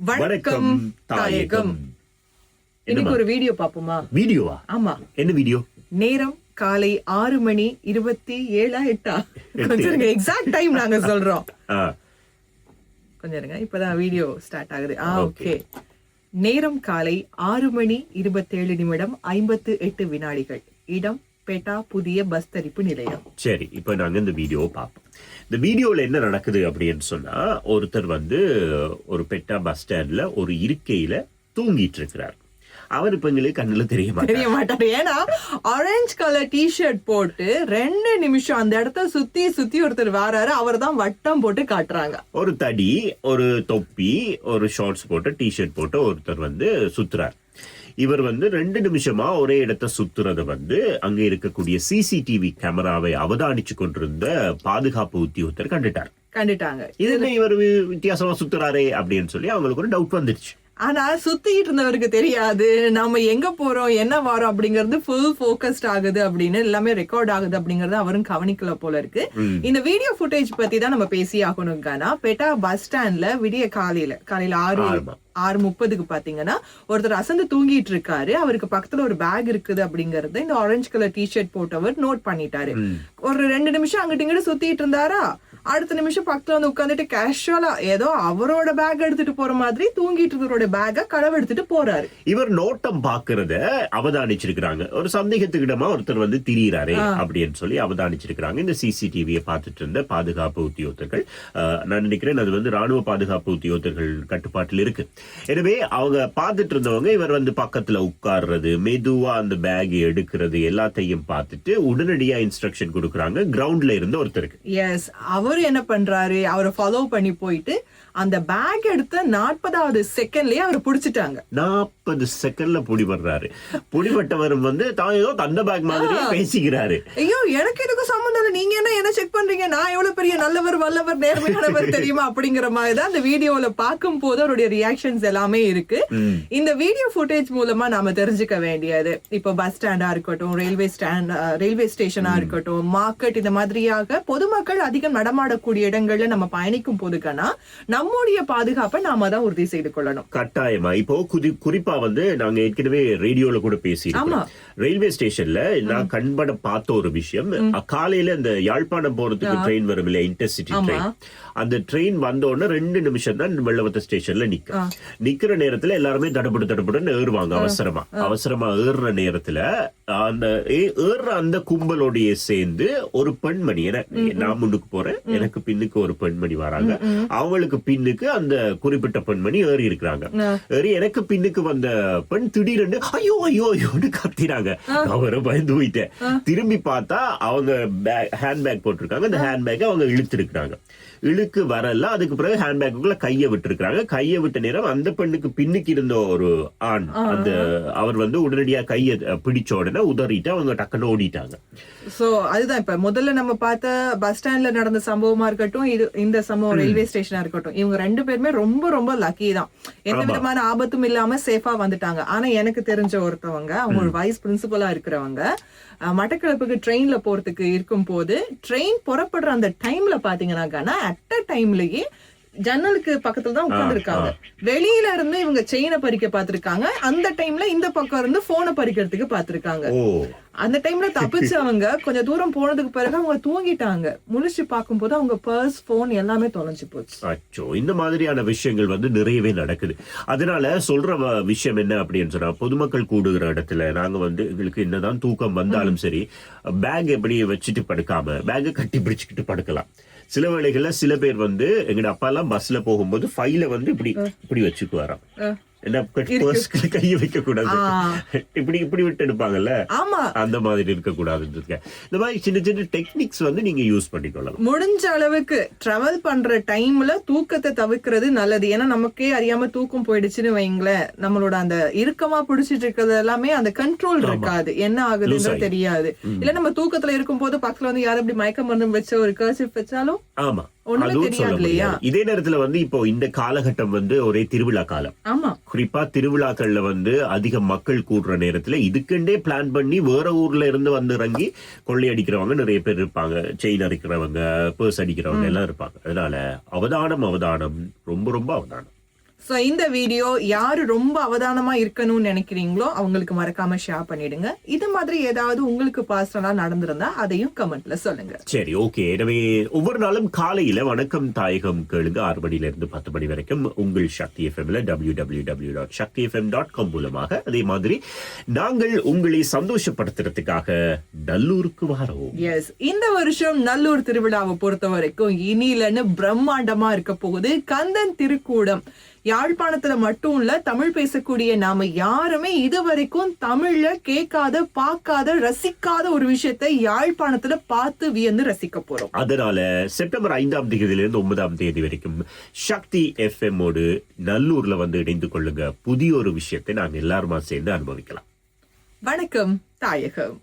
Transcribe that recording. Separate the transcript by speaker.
Speaker 1: வணக்கம் தாயகம். இன்னைக்கு ஒரு வீடியோ பாப்போமா?
Speaker 2: வீடியோவா?
Speaker 1: ஆமா.
Speaker 2: என்ன வீடியோ?
Speaker 1: நேரம் காலை 6:27 கொஞ்சம் எக்ஸாக்ட் டைம் நாங்க சொல்றோம். கொஞ்சம் இருங்க, இப்பதான் வீடியோ ஸ்டார்ட் ஆகுது. ஓகே. நேரம் காலை 6:27 58 இடம் பேட்டா புதிய பஸ் தரிப்பு நிலையம்.
Speaker 2: சரி, இப்ப நாங்க இந்த வீடியோ பார்ப்போம். இந்த வீடியோல என்ன நடக்குது அப்படின்னு சொன்னா, ஒருத்தர் ஒரு பெட்டா பஸ் ஸ்டாண்ட்ல ஒரு இருக்கையில தூங்கிட்டு இருக்கிறார். அவர் இப்ப எங்களுக்கு கண்ணுல தெரிய
Speaker 1: மாட்டாரு. ஏன்னா ஆரஞ்சு கலர் டிஷர்ட் போட்டு 2 நிமிஷம் அந்த இடத்த சுத்தி ஒருத்தர் வராரு. அவர் தான் வட்டம் போட்டு காட்டுறாங்க. ஒரு
Speaker 2: தடி, ஒரு தொப்பி, ஒரு ஷார்ட்ஸ் போட்டு டிஷர்ட் போட்டு ஒருத்தர் சுத்துறார். இவர் 2 நிமிஷமா ஒரே இடத்தை சுத்துறத அங்க இருக்கக்கூடிய சிசிடிவி கேமராவை அவதானிச்சு கொண்டிருந்த பாதுகாப்பு உத்தியோகத்தர் கண்டுட்டாங்க. இது இவர் வித்தியாசமா சுத்துறாரே அப்படின்னு சொல்லி அவங்களுக்கு ஒரு டவுட் வந்துருச்சு.
Speaker 1: ஆனா சுத்திட்டு இருந்தவருக்கு தெரியாது நம்ம எங்க போறோம் என்ன வரோம் அப்படிங்கறது ஃபுல் போக்கஸ்ட் ஆகுது அப்படின்னு, எல்லாமே ரெக்கார்ட் ஆகுது அப்படிங்கறது அவரும் கவனிக்கல போல இருக்கு. இந்த வீடியோ ஃபுட்டேஜ் பத்தி தான் நம்ம பேசி ஆகணும்னா, பெட்டா பஸ் ஸ்டாண்ட்ல விடிய காலையில 6:30 பாத்தீங்கன்னா ஒருத்தர் அசந்து தூங்கிட்டு இருக்காரு. அவருக்கு பக்கத்துல ஒரு பேக் இருக்குது அப்படிங்கறத இந்த ஆரஞ்சு கலர் டிஷர்ட் போட்டவர் நோட் பண்ணிட்டாரு. ஒரு 2 நிமிஷம் அங்கிட்டு இங்கிட்டு சுத்திட்டு இருந்தாரா, அடுத்த நிமிஷம் பக்கத்துல உட்காந்துட்டு கேஷுவலா ஏதோ அவரோட பேக் எடுத்துட்டு போற மாதிரி தூங்கிட்டு இருக்கிறோட பேக்க களவு எடுத்துட்டு போறாரு.
Speaker 2: இவர் நோட்டம் பாக்குறத அவதானிச்சிருக்கிறாங்க. ஒரு சந்தேகத்துக்கிடமா ஒருத்தர் திரியிறாரு அப்படின்னு சொல்லி அவதானிச்சிருக்கிறாங்க. இந்த சிசிடிவியை பார்த்துட்டு இருந்த பாதுகாப்பு உத்தியோகத்தர்கள், நான் நினைக்கிறேன் அது ராணுவ பாதுகாப்பு உத்தியோகத்தர்கள் கட்டுப்பாட்டில் இருக்கு. எனவே அவங்க பார்த்துட்டு இருந்தவங்க இவர் பக்கத்துல உட்கார்றது, மெதுவா அந்த பேக் எடுக்கிறது எல்லாத்தையும் பார்த்துட்டு உடனடியா இன்ஸ்ட்ரக்ஷன் கொடுக்கறாங்க கிரவுண்ட்ல இருந்த ஒருத்தருக்கு.
Speaker 1: எஸ், அவரு என்ன பண்றாரு, அவரை ஃபாலோ பண்ணி போயிட்டு அந்த பேக் எடுத்த 40வது செகண்ட்லயே அவர் புடிச்சிட்டாங்க.
Speaker 2: 40 செகண்ட்ல புடிபடுறாரு. புடிபட்டவர் தான் ஏதோ தந்த பேக் மாதிரி பேசிக்கிறாரு.
Speaker 1: ஐயோ, எனக்கு எதுக்கும் சம்பந்தம் இல்லை, நீங்க என்ன செக் பண்றீங்க, நான் எவ்வளவு பெரிய நல்லவர் வல்லவர் நேர்மையானவர் தெரியுமா அப்படிங்கிற மாதிரிதான் அந்த வீடியோல பார்க்கும் போது அவருடைய ரியாக்ஷன்ஸ் எல்லாமே இருக்கு. இந்த வீடியோ ஃபுட்டேஜ் மூலமா நாம தெரிஞ்சுக்க வேண்டியது, இப்ப பஸ் ஸ்டாண்டா இருக்கட்டும், ரயில்வே ஸ்டேஷனா இருக்கட்டும், மார்க்கெட், இந்த மாதிரியாக பொதுமக்கள் அதிகம் நடமாடக்கூடிய இடங்கள்ல நம்ம பயணிக்கும் போதுக்கான நம்முடைய பாதுகாப்பை நாம தான் உறுதி செய்து கொள்ளணும்.
Speaker 2: கட்டாயமா. இப்போ குறிப்பா நாங்க ஏற்கனவே ரேடியோல கூட பேசியிருக்கோம். ரயில்வே ஸ்டேஷன்ல நான் கண்பட பார்த்த ஒரு விஷயம், காலையில இந்த யாழ்ப்பாணம் போறதுக்கு ட்ரெயின் வரும் இல்லையா, இன்டர்சிட்டி ட்ரெயின். அந்த ட்ரெயின் வந்த உடனே 2 நிமிஷம் தான் வெள்ளவத்த ஸ்டேஷன்ல நிக்கிற நேரத்துல எல்லாருமே தடபடுன்னு ஏறுவாங்க. அவசரமா ஏறுற நேரத்துல அந்த கும்பலோடைய சேர்ந்து ஒரு பெண்மணி, நான் முன்னுக்கு போறேன், எனக்கு பின்னுக்கு ஒரு பெண்மணி வராங்க. அவங்களுக்கு பின்னுக்கு அந்த குறிப்பிட்ட பெண்மணி ஏறி இருக்கிறாங்க. ஏறி எனக்கு பின்னுக்கு வந்த பெண் திடீர்னு ஐயோ ஐயோ ஐயோன்னு கத்தினாங்க. அவரை பயந்து போயிட்டேன். திரும்பி பார்த்தா அவங்க ஹேண்ட்பேக் போட்டிருக்காங்க. அந்த ஹேண்ட்பேக் அவங்க இழுத்திருக்கிறாங்க. இழுக்கு வரல. அதுக்கு பிறகு ஹேண்ட்பேக்குள்ள கைய விட்டுருக்காங்க. கைய விட்ட நேரம் அந்த பெண்ணுக்கு பின்னுக்கு இருந்த ஒரு ஆண், அந்த அவர் உடனடியா கைய பிடிச்ச உடனே உதறிட்டு அவங்க டக்குன்னு ஓடிட்டாங்க.
Speaker 1: சோ அதுதான் இப்ப முதல்ல நம்ம பார்த்த பஸ் ஸ்டாண்ட்ல நடந்த சம்பவமா இருக்கட்டும், இந்த சம்பவம் ரயில்வே ஸ்டேஷனா இருக்கட்டும், இவங்க 2 பேருமே ரொம்ப ரொம்ப லக்கி தான். எந்த விதமான ஆபத்தும் இல்லாம சேஃபா வந்துட்டாங்க. ஆனா எனக்கு தெரிஞ்ச ஒருத்தவங்க, அவங்க ஒரு வைஸ் பிரின்சிபலா இருக்கிறவங்க, மட்டக்களப்புக்கு ட்ரெயின்ல போறதுக்கு இருக்கும் போது ட்ரெயின் புறப்படுற அந்த டைம்ல பாத்தீங்கன்னா அட் அ டைம்லயே ஜன்னலுக்கு பக்கத்துல தான் உட்கார்ந்து இருக்காங்க. வெளியில இருந்து இவங்க செயினை பறிக்க பாத்திருக்காங்க. அந்த டைம்ல இந்த பக்கம் இருந்து போனை பறிக்கிறதுக்கு பாத்திருக்காங்க. அந்த டைம்ல தப்பிச்சு அவங்க கொஞ்சம் தூரம் போனதுக்கு பிறகு அவங்க தூங்கிட்டாங்க. முழிச்சு பார்க்கும் போது அவங்க பர்ஸ், போன் எல்லாமே தொலைஞ்சு போச்சு.
Speaker 2: அச்சோ, இந்த மாதிரியான விஷயங்கள் நிறையவே நடக்குது. அதனால சொல்ற விஷயம் என்ன அப்படின்னு சொன்னா, பொதுமக்கள் கூடுகிற இடத்துல நாங்க எங்களுக்கு என்னதான் தூக்கம் வந்தாலும் சரி, பேக் எப்படி வச்சுட்டு படுக்காம பேக்கை கட்டி பிடிச்சுக்கிட்டு படுக்கலாம். சில வேளைகள்ல சில பேர் எங்க அப்பா எல்லாம் பஸ்ல போகும்போது ஃபைல இப்படி வச்சுக்குவாராம். என்ன கைய வைக்க கூடாது, இப்படி விட்டு எடுப்பாங்கல்ல, அந்த மாதிரி இருக்க கூடாதுன்னு இருக்கேன். இந்த மாதிரி சின்ன சின்ன டெக்னிக்ஸ் நீங்க யூஸ் பண்ணிக்கொள்ளலாம்.
Speaker 1: முடிஞ்ச அளவுக்கு டிராவல் பண்ற டைம்ல தூக்கத்தை தவிர்க்கிறது நல்லது. ஏன்னா நமக்கே அறியாம தூக்கம் போயிடுச்சுன்னு வைங்களேன், நம்மளோட அந்த இறுக்கமா பிடிச்சிட்டு இருக்கிறது எல்லாமே அந்த கண்ட்ரோல் இருக்காது, என்ன ஆகுதுன்னு தெரியாது. இல்ல நம்ம தூக்கத்துல இருக்கும் போது பக்கத்துல யாரும் இப்படி மயக்க மருந்து வச்ச ஒரு கர்சிப் வச்சாலும்
Speaker 2: இதே நேரத்துல இப்போ இந்த காலகட்டம் ஒரே திருவிழா காலம். குறிப்பா திருவிழாக்கள்ல அதிக மக்கள் கூடுற நேரத்துல இதுக்கெண்டே பிளான் பண்ணி வேற ஊர்ல இருந்து இறங்கி கொள்ளையடிக்கிறவங்க நிறைய பேர் இருப்பாங்க. செயின் அடிக்கிறவங்க, பர்ஸ் அடிக்கிறவங்க எல்லாம் இருப்பாங்க. அதனால அவதானம் ரொம்ப ரொம்ப அவதானம்.
Speaker 1: சோ இந்த வீடியோ யாரு ரொம்ப அவதானமா இருக்கணும்னு நினைக்கிறீங்களோ அவங்களுக்கு மறக்காம ஷேர் பண்ணிடுங்க. இது மாதிரி ஏதாவது உங்களுக்கு பர்சனலா நடந்திருந்தா அதையும் கமெண்ட்ல சொல்லுங்க.
Speaker 2: சரி, ஓகே. எனவே ஒவ்வொரு நாளும் காலையில வணக்கம் தாயகம் கேளுங்க 6 மணில இருந்து 10 மணி வரைக்கும் உங்கள் சக்தி எஃப்எம்ல www.shaktifm.com மூலமாக. அதே மாதிரி நாங்கள் உங்களை சந்தோஷப்படுத்துறதுக்காக நல்லூருக்கு வரோம்.
Speaker 1: எஸ், இந்த வருஷம் நல்லூர் திருவிழாவை பொறுத்த வரைக்கும் இனிலன்னு பிரம்மாண்டமா இருக்க போகுது. கந்தன் திருக்கூடம் யாழ்ப்பாணத்துல மட்டும் இல்ல, தமிழ் பேசக்கூடிய நாம யாருமே இதுவரைக்கும் தமிழ்ல கேட்காத, பார்க்காத, ரசிக்காத ஒரு விஷயத்தை யாழ்ப்பாணத்துல பார்த்து வியந்து ரசிக்க போறோம்.
Speaker 2: அதனால செப்டம்பர் 5ஆம் தேதியிலிருந்து 9ஆம் தேதி வரைக்கும் சக்தி எஃப்எம் ஓடு நல்லூர்ல வந்து இணைந்து கொள்ளுங்க. புதிய ஒரு விஷயத்தை நாங்க எல்லாருமா சேர்ந்து அனுபவிக்கலாம்.
Speaker 1: வணக்கம் தாயகம்.